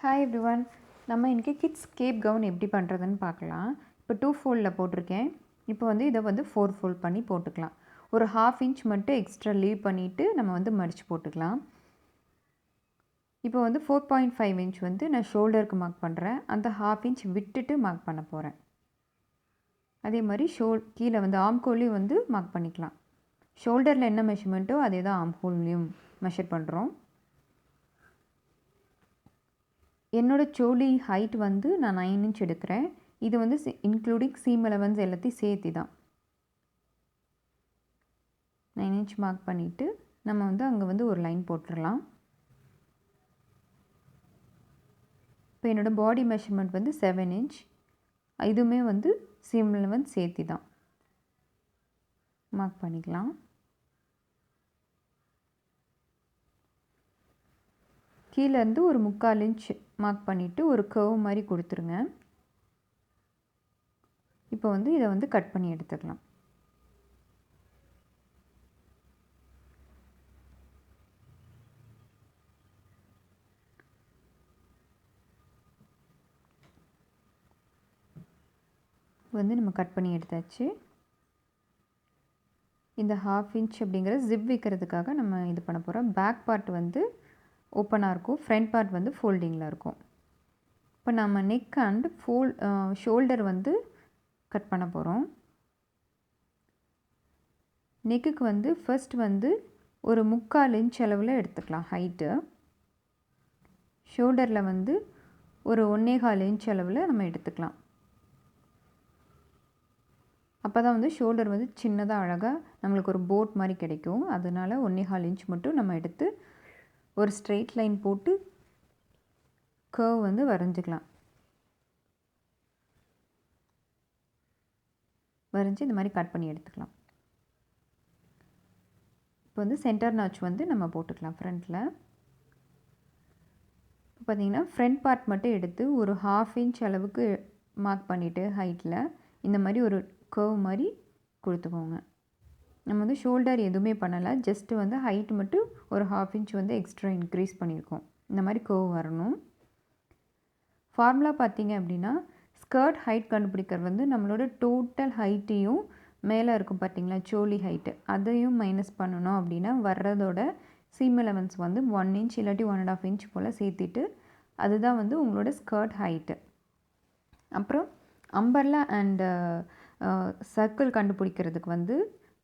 Hi everyone, நம்ம இன்றைக்கி kids gap gown எப்படி பண்ணுறதுன்னு பார்க்கலாம். இப்போ 2 ஃபோல்டில் போட்டிருக்கேன். இப்போ வந்து இதை வந்து 4 ஃபோல்ட் பண்ணி போட்டுக்கலாம். ஒரு 1/2 இன்ச் மட்டும் எக்ஸ்ட்ரா லீவ் பண்ணிவிட்டு நம்ம வந்து மடித்து போட்டுக்கலாம். இப்போ வந்து 4.5 இன்ச் வந்து நான் ஷோல்டருக்கு மார்க் பண்ணுறேன். அந்த 1/2 இன்ச் விட்டுட்டு மார்க் பண்ண போகிறேன். அதே மாதிரி கீழே வந்து ஆம்ஹோல்லையும் வந்து மார்க் பண்ணிக்கலாம். ஷோல்டரில் என்ன மெஷர்மெண்ட்டோ அதே தான் ஆம்ஹோல்லையும் மெஷர் பண்ணுறோம். என்னோடய சோலி ஹைட் வந்து நான் 9 இன்ச் எடுக்கிறேன். இது வந்து இன்க்ளூடிங் சீம் அலவன்ஸ் எல்லாத்தையும் சேர்த்து தான் 9 இன்ச் மார்க் பண்ணிவிட்டு நம்ம வந்து அங்கே வந்து ஒரு லைன் போட்டுடலாம். இப்போ என்னோடய பாடி மெஷர்மெண்ட் வந்து 7 இன்ச். இதுவுமே வந்து சீம் அலவன்ஸ் சேர்த்து தான் மார்க் பண்ணிக்கலாம். கீழேருந்து ஒரு 3/4 இன்ச் மார்க் பண்ணிவிட்டு ஒரு கர்வ் மாதிரி கொடுத்துருங்க. இப்போ வந்து இதை வந்து கட் பண்ணி எடுத்துக்கலாம். வந்து நம்ம கட் பண்ணி எடுத்தாச்சு. இந்த 1/2 இன்ச் அப்படிங்கிற ஜிப் வைக்கிறதுக்காக நம்ம இது பண்ண போகிறோம். பேக் பார்ட் வந்து ஓப்பனாக இருக்கும், ஃப்ரண்ட் பார்ட் வந்து ஃபோல்டிங்கில் இருக்கும். இப்போ நம்ம நெக் அண்ட் ஷோல்டர் வந்து கட் பண்ண போகிறோம். நெக்குக்கு வந்து ஃபர்ஸ்ட் வந்து ஒரு 3/4 இன்ச் அளவில் எடுத்துக்கலாம் ஹைட்டு. ஷோல்டரில் வந்து ஒரு 1.25 இன்ச் அளவில் நம்ம எடுத்துக்கலாம். அப்போ தான் வந்து ஷோல்டர் வந்து சின்னதாக அழகாக நம்மளுக்கு ஒரு போட் மாதிரி கிடைக்கும். அதனால் 1.25 இன்ச் மட்டும் நம்ம எடுத்து ஒரு ஸ்ட்ரெயிட் லைன் போட்டு கர்வ் வந்து வரைஞ்சிக்கலாம். வரைஞ்சி இந்த மாதிரி கட் பண்ணி எடுத்துக்கலாம். இப்போ வந்து சென்டர் நாச் வந்து நம்ம போட்டுக்கலாம் ஃப்ரண்ட்டில். இப்போ பார்த்திங்கன்னா ஃப்ரண்ட் பார்ட் மட்டும் எடுத்து ஒரு 1/2 இன்ச் அளவுக்கு மார்க் பண்ணிவிட்டு ஹைட்டில் இந்த மாதிரி ஒரு கர்வ் மாதிரி கொடுத்துக்கோங்க. நம்ம வந்து ஷோல்டர் எதுவுமே பண்ணலை, ஜஸ்ட்டு வந்து ஹைட் மட்டும் ஒரு 1/2 இன்ச் வந்து எக்ஸ்ட்ரா இன்க்ரீஸ் பண்ணியிருக்கோம். இந்த மாதிரி கர்வ் வரணும். ஃபார்முலா பார்த்திங்க அப்படின்னா ஸ்கர்ட் ஹைட் கண்டுபிடிக்கிறது வந்து நம்மளோட டோட்டல் ஹைட்டையும் மேலே இருக்கும் பார்த்திங்களா சோலி ஹைட்டு, அதையும் மைனஸ் பண்ணணும் அப்படின்னா வர்றதோட சீம் அலவன்ஸ் வந்து 1 இன்ச் இல்லாட்டி 1.5 இன்ச் போல் சேர்த்திட்டு அதுதான் வந்து உங்களோட ஸ்கர்ட் ஹைட்டு. அப்புறம் அம்பர்லா அண்டு சர்க்கிள் கண்டுபிடிக்கிறதுக்கு வந்து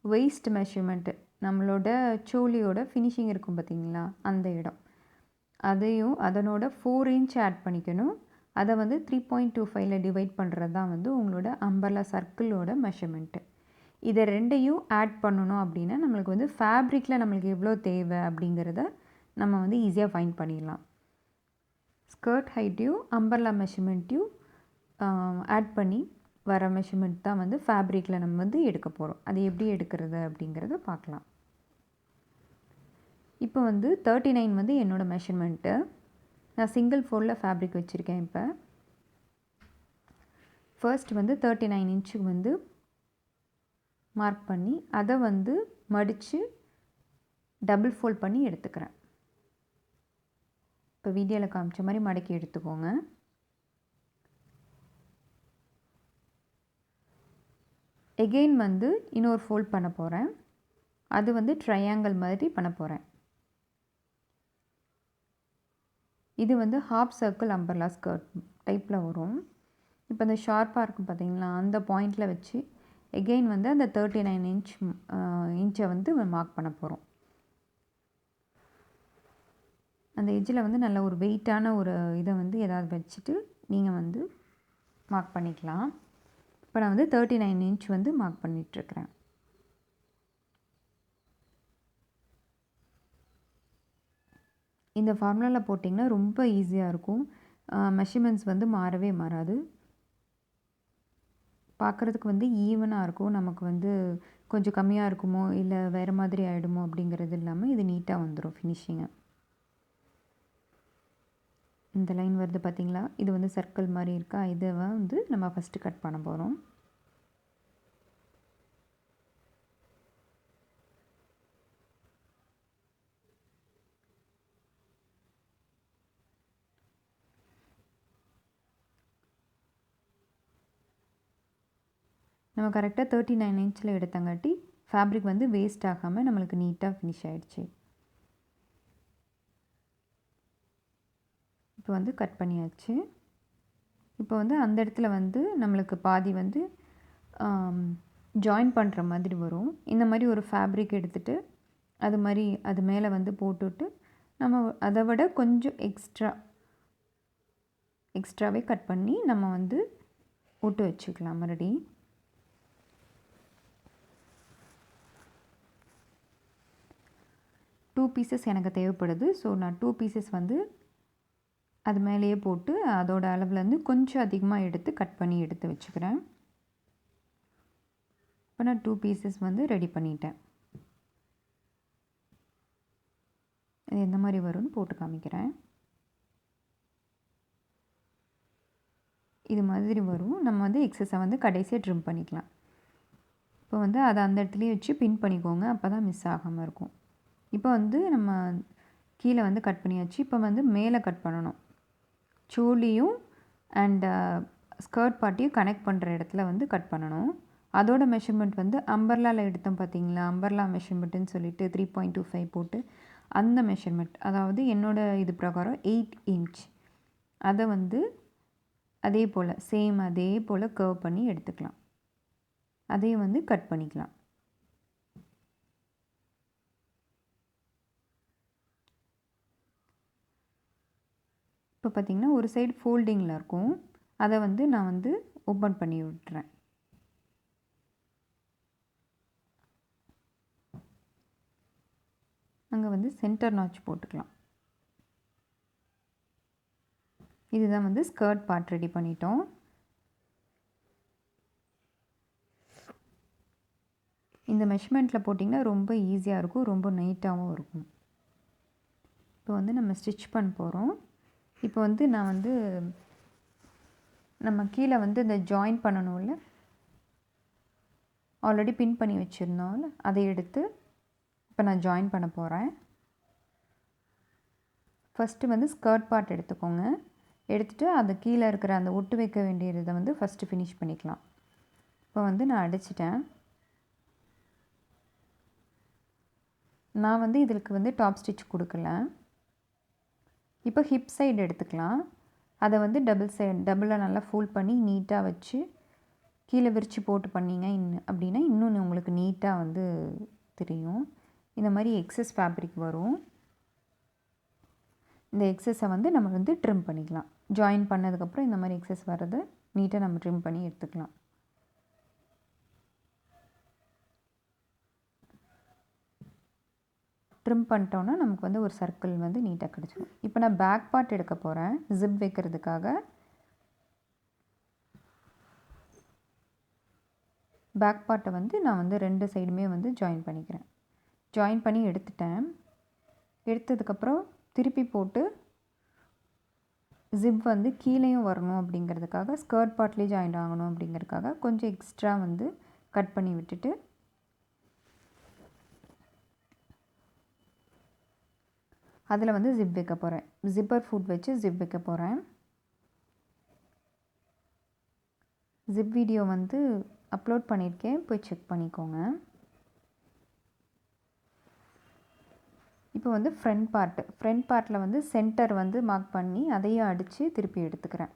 வெயிஸ்ட் மெஷர்மெண்ட்டு நம்மளோட சோலியோட ஃபினிஷிங் இருக்கும் பார்த்திங்களா அந்த இடம், அதையும் அதனோட 4 இன்ச் ஆட் பண்ணிக்கணும். அதை வந்து 3.25 டிவைட் பண்ணுறது தான் வந்து உங்களோட அம்பர்லா சர்க்கிளோட மெஷர்மெண்ட்டு. இதை ரெண்டையும் ஆட் பண்ணணும் அப்படின்னா நம்மளுக்கு வந்து ஃபேப்ரிக்கில் நம்மளுக்கு எவ்வளோ தேவை அப்படிங்கிறத நம்ம வந்து ஈஸியாக ஃபைண்ட் பண்ணிடலாம். ஸ்கர்ட் ஹைட்டையும் அம்பர்லா மெஷர்மெண்ட்டையும் ஆட் பண்ணி வர மெஷர்மெண்ட் தான் வந்து ஃபேப்ரிக்கில் நம்ம வந்து எடுக்க போகிறோம். அது எப்படி எடுக்கிறது அப்படிங்கிறத பார்க்கலாம். இப்போ வந்து 39 வந்து என்னோடய மெஷர்மெண்ட்டு. நான் சிங்கிள் ஃபோல்டில் ஃபேப்ரிக் வச்சுருக்கேன். இப்போ ஃபர்ஸ்ட் வந்து 39 இன்ச்சுக்கு வந்து மார்க் பண்ணி அதை வந்து மடித்து டபுள் ஃபோல்ட் பண்ணி எடுத்துக்கிறேன். இப்போ வீடியோவில் காமிச்ச மாதிரி மடக்கி எடுத்துக்கோங்க. எகெயின் வந்து இன்னொரு ஃபோல்ட் பண்ண போகிறேன். அது வந்து ட்ரையாங்கிள் மாதிரி பண்ண போகிறேன். இது வந்து ஹாஃப் சர்க்கிள் அம்பர்லா ஸ்கர்ட் டைப்பில் வரும். இப்போ இந்த ஷார்ப்பாக இருக்கும் பார்த்திங்களா அந்த பாயிண்டில் வச்சு எகெயின் வந்து அந்த 39 இன்ச்சை வந்து மார்க் பண்ண போகிறோம். அந்த எட்ஜில் வந்து நல்ல ஒரு வெயிட்டான ஒரு இதை வந்து எதாவது வச்சுட்டு நீங்கள் வந்து மார்க் பண்ணிக்கலாம். இப்போ நான் வந்து 39 இன்ச் வந்து மார்க் பண்ணிகிட்ருக்கிறேன். இந்த ஃபார்முலாவில் போட்டிங்கன்னா ரொம்ப ஈஸியாக இருக்கும். மெஷர்மெண்ட்ஸ் வந்து மாறவே மாறாது. பார்க்குறதுக்கு வந்து ஈவனாக இருக்கும். நமக்கு வந்து கொஞ்சம் கம்மியாக இருக்குமோ இல்லை வேறு மாதிரி ஆகிடுமோ அப்படிங்கிறது இல்லாமல் இது நீட்டாக வந்துடும் ஃபினிஷிங்கு. இந்த லைன் வருது பார்த்திங்களா, இது வந்து சர்க்கிள் மாதிரி இருக்கா, இதை வந்து நம்ம ஃபஸ்ட்டு கட் பண்ண போகிறோம். நம்ம கரெக்டாக 39 இன்ச்சில் எடுத்தங்காட்டி ஃபேப்ரிக் வந்து வேஸ்ட் ஆகாமல் நம்மளுக்கு நீட்டாக ஃபினிஷ் ஆகிடுச்சு. இப்போ வந்து கட் பண்ணியாச்சு. இப்போ வந்து அந்த இடத்துல வந்து நம்மளுக்கு பாதி வந்து ஜாயின் பண்ணுற மாதிரி வரும். இந்த மாதிரி ஒரு ஃபேப்ரிக் எடுத்துகிட்டு அது மேலே வந்து போட்டுவிட்டு நம்ம அதை விட கொஞ்சம் எக்ஸ்ட்ராவே கட் பண்ணி நம்ம வந்து ஒட்டு வச்சுக்கலாம் மறுபடி. டூ பீசஸ் எனக்கு தேவைப்படுது. ஸோ நான் 2 பீசஸ் வந்து அது மேலேயே போட்டு அதோட அளவுலேருந்து கொஞ்சம் அதிகமாக எடுத்து கட் பண்ணி எடுத்து வச்சுக்கிறேன். இப்போ நான் 2 பீசஸ் வந்து ரெடி பண்ணிட்டேன். இது எந்த மாதிரி வரும்னு போட்டு காமிக்கிறேன். இது மாதிரி வரும். நம்ம வந்து எக்ஸஸை வந்து கடைசியாக ட்ரிம் பண்ணிக்கலாம். இப்போ வந்து அதை அந்த இடத்துலையே வச்சு பின் பண்ணிக்கோங்க, அப்போ தான் மிஸ் ஆகாமல் இருக்கும். இப்போ வந்து நம்ம கீழே வந்து கட் பண்ணியாச்சு. இப்போ வந்து மேலே கட் பண்ணணும். சோலியும் அண்ட் ஸ்கர்ட் பார்ட்டியும் கனெக்ட் பண்ணுற இடத்துல வந்து கட் பண்ணணும். அதோட மெஷர்மெண்ட் வந்து அம்பர்லாவில் எடுத்தோம் பார்த்தீங்களா, அம்பர்லா மெஷர்மெண்ட்டுன்னு சொல்லிட்டு 3.25 போட்டு அந்த மெஷர்மெண்ட், அதாவது என்னோடய இது பிரகாரம் 8 இன்ச், அதை வந்து அதே போல் கர்வ் பண்ணி எடுத்துக்கலாம். அதையும் வந்து கட் பண்ணிக்கலாம். இப்போ பார்த்திங்கன்னா ஒரு சைடு ஃபோல்டிங்கில் இருக்கும், அதை வந்து நான் வந்து ஓப்பன் பண்ணி விட்டுறேன். அங்கே வந்து சென்டர் நாச் போட்டுக்கலாம். இதுதான் வந்து ஸ்கர்ட் பார்ட் ரெடி பண்ணிட்டோம். இந்த மெஷர்மெண்ட்டில் போட்டிங்கன்னா ரொம்ப ஈஸியாக இருக்கும், ரொம்ப நீட்டாகவும் இருக்கும். இப்போ வந்து நம்ம ஸ்டிச் பண்ண போகிறோம். இப்போ வந்து நான் வந்து நம்ம கீழே வந்து இந்த ஜாயின் பண்ணணும்ல, ஆல்ரெடி பின் பண்ணி வச்சுருந்தோம்ல, அதை எடுத்து இப்போ நான் ஜாயின் பண்ண போகிறேன். ஃபஸ்ட்டு வந்து ஸ்கர்ட் பார்ட் எடுத்துக்கோங்க. எடுத்துகிட்டு அது கீழே இருக்கிற அந்த ஒட்டு வைக்க வேண்டியதை வந்து ஃபஸ்ட்டு ஃபினிஷ் பண்ணிக்கலாம். இப்போ வந்து நான் அடிச்சிட்டேன். நான் வந்து இதுக்கு வந்து டாப் ஸ்டிச் கொடுக்கல. இப்போ ஹிப் சைடு எடுத்துக்கலாம். அதை வந்து டபுளாக நல்லா ஃபோல்ட் பண்ணி நீட்டாக வச்சு கீழே விரித்து போட்டு பண்ணிங்க அப்படின்னா இன்னும் உங்களுக்கு நீட்டாக வந்து தெரியும். இந்த மாதிரி எக்ஸஸ் ஃபேப்ரிக் வரும். இந்த எக்ஸஸை வந்து நம்ம வந்து ட்ரிம் பண்ணிக்கலாம். ஜாயின் பண்ணதுக்கப்புறம் இந்த மாதிரி எக்ஸஸ் வர்றதை நீட்டாக நம்ம ட்ரிம் பண்ணி எடுத்துக்கலாம். ட்ரிம் பண்ணிட்டோன்னா நமக்கு வந்து ஒரு சர்க்கிள் வந்து நீட்டாக கிடச்சிடும். இப்போ நான் பேக் பார்ட் எடுக்க போகிறேன் ஜிப் வைக்கிறதுக்காக. பேக் பார்ட்டை வந்து நான் வந்து 2 சைடுமே வந்து ஜாயின் பண்ணிக்கிறேன். ஜாயின் பண்ணி எடுத்துட்டேன். எடுத்ததுக்கப்புறம் திருப்பி போட்டு ஜிப் வந்து கீழேயும் வரணும் அப்படிங்கிறதுக்காக, ஸ்கர்ட் பார்ட்லேயே ஜாயின் ஆகணும் அப்படிங்கிறதுக்காக கொஞ்சம் எக்ஸ்ட்ரா வந்து கட் பண்ணி விட்டுட்டு அதில் வந்து ஜிப் வைக்க போகிறேன். ஜிப்பர் ஃபுட் வச்சு ஜிப் வைக்க போகிறேன். ஜிப் வீடியோ வந்து அப்லோட் பண்ணியிருக்கேன், போய் செக் பண்ணிக்கோங்க. இப்போ வந்து ஃப்ரண்ட் பார்ட்டில் வந்து சென்டர் வந்து மார்க் பண்ணி அதையும் அடித்து திருப்பி எடுத்துக்கிறேன்.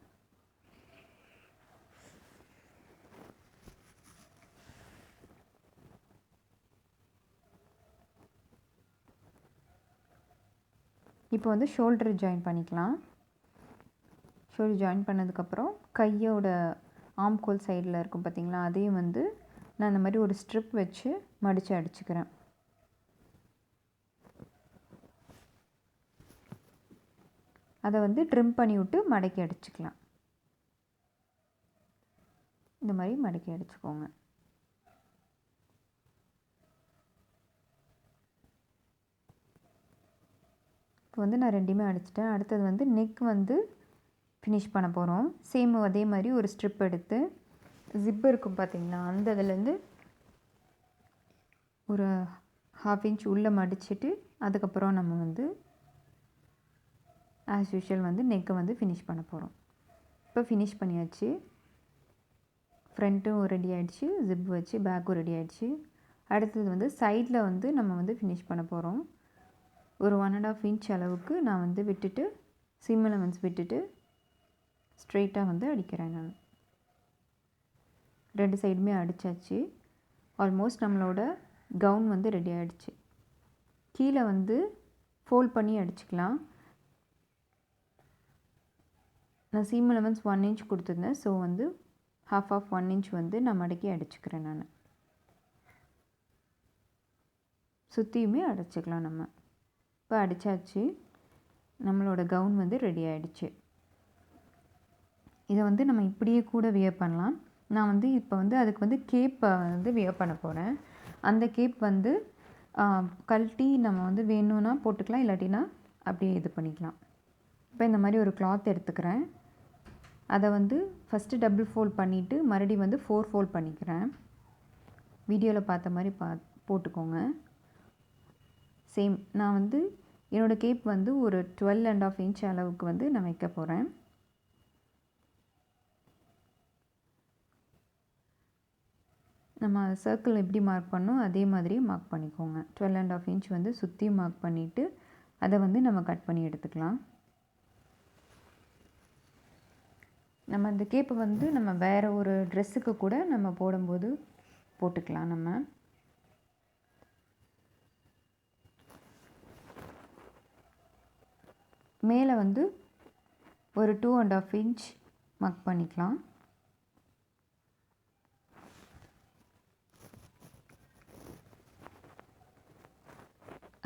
இப்போ வந்து ஷோல்டர் ஜாயின் பண்ணிக்கலாம். ஷோல்டர் ஜாயின் பண்ணதுக்கப்புறம் கையோட ஆம்கோல் சைடில் இருக்கும் பார்த்திங்களா, அதையும் வந்து நான் இந்த மாதிரி ஒரு ஸ்ட்ரிப் வச்சு மடித்து அடிச்சுக்கிறேன். அதை வந்து ட்ரிம் பண்ணி விட்டு மடக்கி அடிச்சுக்கலாம். இந்த மாதிரி மடக்கி அடிச்சுக்கோங்க. இப்போ வந்து நான் ரெண்டுமே அடிச்சிட்டேன். அடுத்தது வந்து நெக் வந்து ஃபினிஷ் பண்ண போகிறோம். சேம் அதே மாதிரி ஒரு ஸ்ட்ரிப் எடுத்து ஜிப் இருக்கும் பார்த்திங்களா, அந்த இதுலேருந்து ஒரு 1/2 இன்ச் உள்ளே மடிச்சுட்டு அதுக்கப்புறம் நம்ம வந்து ஆஸ் யூஷுவல் வந்து நெக்கை வந்து ஃபினிஷ் பண்ண போகிறோம். இப்போ ஃபினிஷ் பண்ணியாச்சு. ஃப்ரண்ட்டும் ரெடி ஆகிடுச்சு, ஜிப் வச்சு பேக்கும் ரெடி ஆகிடுச்சு. அடுத்தது வந்து சைடில் வந்து நம்ம வந்து ஃபினிஷ் பண்ண போகிறோம். ஒரு 1.5 இன்ச் அளவுக்கு நான் வந்து விட்டுட்டு சிம் அலவன்ஸ் விட்டுட்டு ஸ்ட்ரெயிட்டாக வந்து அடிக்கிறேன். நான் 2 சைடுமே அடித்தாச்சு. ஆல்மோஸ்ட் நம்மளோட கவுன் வந்து ரெடி ஆகிடுச்சு. கீழே வந்து ஃபோல்ட் பண்ணி அடிச்சுக்கலாம். நான் சீம் அலவன்ஸ் 1 இன்ச் கொடுத்துருந்தேன். ஸோ வந்து 1/2 இன்ச் வந்து நான் மடக்கி அடிச்சுக்கிறேன். நான் சுற்றியுமே அடிச்சுக்கலாம். நம்ம இப்போ அடித்தாச்சு. நம்மளோட கவுன் வந்து ரெடி ஆகிடுச்சு. இதை வந்து நம்ம இப்படியே கூட வியர் பண்ணலாம். நான் வந்து இப்போ வந்து அதுக்கு வந்து கேப்பை வந்து வியர் பண்ண போகிறேன். அந்த கேப் வந்து கழட்டி நம்ம வந்து வேணும்னா போட்டுக்கலாம், இல்லாட்டினா அப்படியே இது பண்ணிக்கலாம். இப்போ இந்த மாதிரி ஒரு கிளாத் எடுத்துக்கிறேன். அதை வந்து ஃபஸ்ட்டு டபுள் ஃபோல்ட் பண்ணிவிட்டு மறுபடியும் வந்து 4 ஃபோல்ட் பண்ணிக்கிறேன். வீடியோவில் பார்த்த மாதிரி போட்டுக்கோங்க. சேம் நான் வந்து என்னோடய கேப் வந்து ஒரு 12.5 இன்ச் அளவுக்கு வந்து நான் வைக்க போகிறேன். நம்ம சர்க்கிள் எப்படி மார்க் பண்ணோம் அதே மாதிரி மார்க் பண்ணிக்கோங்க. 12.5 இன்ச் வந்து சுற்றி மார்க் பண்ணிவிட்டு அதை வந்து நம்ம கட் பண்ணி எடுத்துக்கலாம். நம்ம அந்த கேப்பை வந்து நம்ம வேறு ஒரு ட்ரெஸ்ஸுக்கு கூட நம்ம போடும்போது போட்டுக்கலாம். நம்ம மேலே வந்து ஒரு 2.5 இன்ச் மார்க் பண்ணிக்கலாம்.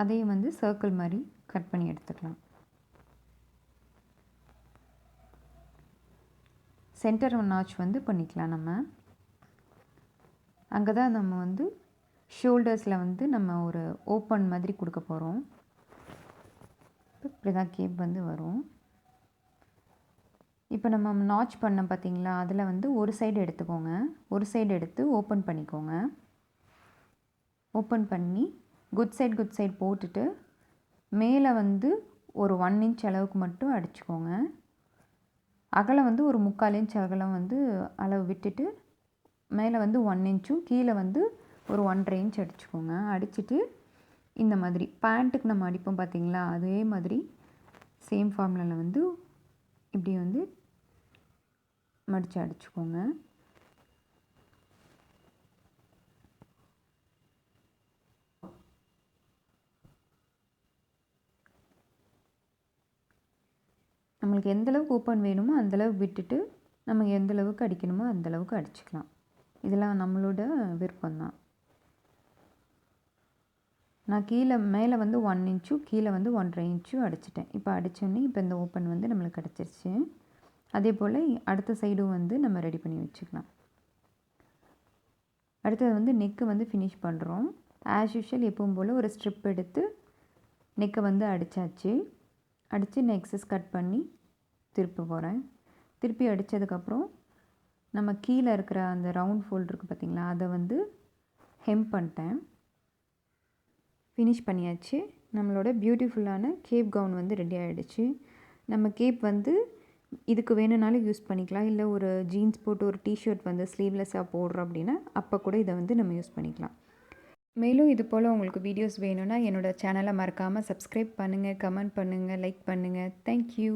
அதையும் வந்து சர்க்கிள் மாதிரி கட் பண்ணி எடுத்துக்கலாம். சென்டர் நாச் வந்து பண்ணிக்கலாம். நம்ம அங்கே தான் நம்ம வந்து ஷோல்டர்ஸில் வந்து நம்ம ஒரு ஓப்பன் மாதிரி கொடுக்க போகிறோம். இப்படி தான் கேப் வந்து வரும். இப்போ நம்ம நாச் பண்ண பார்த்திங்களா, அதில் வந்து ஒரு சைடு எடுத்துக்கோங்க. ஒரு சைடு எடுத்து ஓப்பன் பண்ணிக்கோங்க. ஓப்பன் பண்ணி குட் சைட் போட்டுட்டு மேலே வந்து ஒரு 1 இன்ச் அளவுக்கு மட்டும் அடிச்சுக்கோங்க. அகலம் வந்து ஒரு 3/4 இன்ச் அகலம் வந்து அளவு விட்டுட்டு மேலே வந்து 1 இன்ச்சும் கீழே வந்து ஒரு 1.5 இன்ச் அடிச்சுக்கோங்க. அடிச்சுட்டு இந்த மாதிரி பேண்ட்டுக்கு நம்ம அடிப்போம் பார்த்திங்களா, அதே மாதிரி சேம் ஃபார்முலாவில் வந்து இப்படி வந்து மடித்து அடிச்சுக்கோங்க. நம்மளுக்கு எந்தளவுக்கு ஓப்பன் வேணுமோ அந்தளவுக்கு விட்டுட்டு நம்ம எந்தளவுக்கு அடிக்கணுமோ அந்தளவுக்கு அடிச்சுக்கலாம். இதெல்லாம் நம்மளோட விருப்பம்தான். நான் மேலே வந்து 1 இன்ச்சும் கீழே வந்து 1.5 இன்ச்சும் அடிச்சிட்டேன். இப்போ அடித்தோன்னே இப்போ இந்த ஓப்பன் வந்து நம்மளுக்கு கிடச்சிருச்சு. அதே போல் அடுத்த சைடும் வந்து நம்ம ரெடி பண்ணி வச்சுக்கலாம். அடுத்தது வந்து நெக்கு வந்து ஃபினிஷ் பண்ணுறோம். ஆஸ் யூஷுவல் எப்பவும் போல் ஒரு ஸ்ட்ரிப் எடுத்து நெக்கை வந்து அடித்தாச்சு. அடித்து நெக்ஸஸ் கட் பண்ணி திருப்ப போகிறேன். திருப்பி அடித்ததுக்கப்புறம் நம்ம கீழே இருக்கிற அந்த ரவுண்ட் ஃபோல்ட் இருக்குது பார்த்திங்களா, அதை வந்து ஹெம் பண்ணிட்டேன். ஃபினிஷ் பண்ணியாச்சு. நம்மளோட பியூட்டிஃபுல்லான கேப் கவுன் வந்து ரெடி ஆகிடுச்சு. நம்ம கேப் வந்து இதுக்கு வேணும்னாலும் யூஸ் பண்ணிக்கலாம். இல்லை ஒரு ஜீன்ஸ் போட்டு ஒரு டிஷர்ட் வந்து ஸ்லீவ்லெஸ்ஸாக போடுறோம் அப்படின்னா அப்போ கூட இதை வந்து நம்ம யூஸ் பண்ணிக்கலாம். மேலும் இது போல் உங்களுக்கு வீடியோஸ் வேணும்னா என்னோடய சேனலை மறக்காமல் சப்ஸ்கிரைப் பண்ணுங்கள், கமெண்ட் பண்ணுங்கள், லைக் பண்ணுங்கள். தேங்க்யூ.